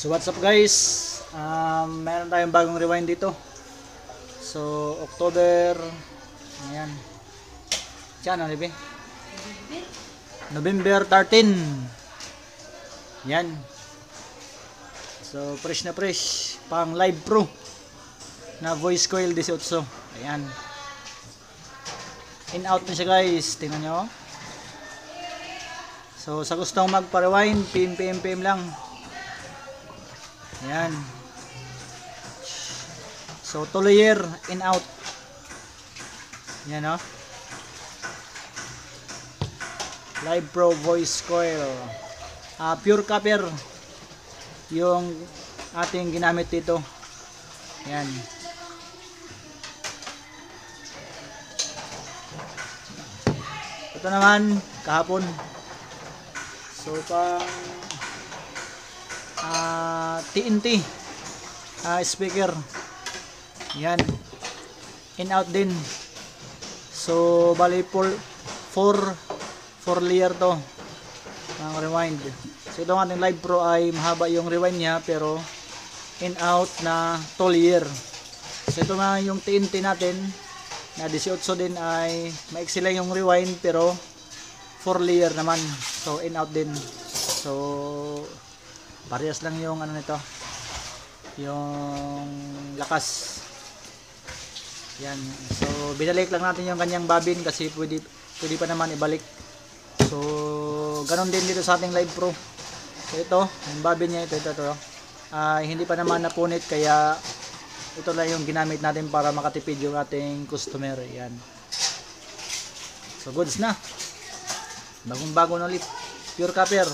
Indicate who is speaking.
Speaker 1: So what's up guys, meron tayong bagong rewind dito. So October, ayan, ano ba? November 13. Yan. So fresh na fresh, pang live pro na voice coil 18. Ayan, in out na siya guys, tingnan nyo. So sa gustong magpa-rewind, PM lang. Ayan. So tuloyer, in out. Yan o. Live Pro voice coil. Pure copper yung ating ginamit dito. Yan. Ito naman kahapon. So pang TNT speaker. Yan. In out din. So bali 4 layer to ang rewind. So itong ating Live Pro ay mahaba yung rewind niya, pero in out na 2 layer. So ito nga yung TNT natin na 18 din, ay maiksi lang yung rewind pero 4 layer naman. So in out din. So parehas lang yung ano nito, yung lakas. Yan. So binalik lang natin yung kanyang babin kasi pwede pa naman ibalik. So ganon din dito sa ating Live Pro. So ito, yung babin niya, ito hindi pa naman napunit, kaya ito lang yung ginamit natin para makatipid yung ating customer. Yan. So goods na, bagong bago na ulit, pure copper.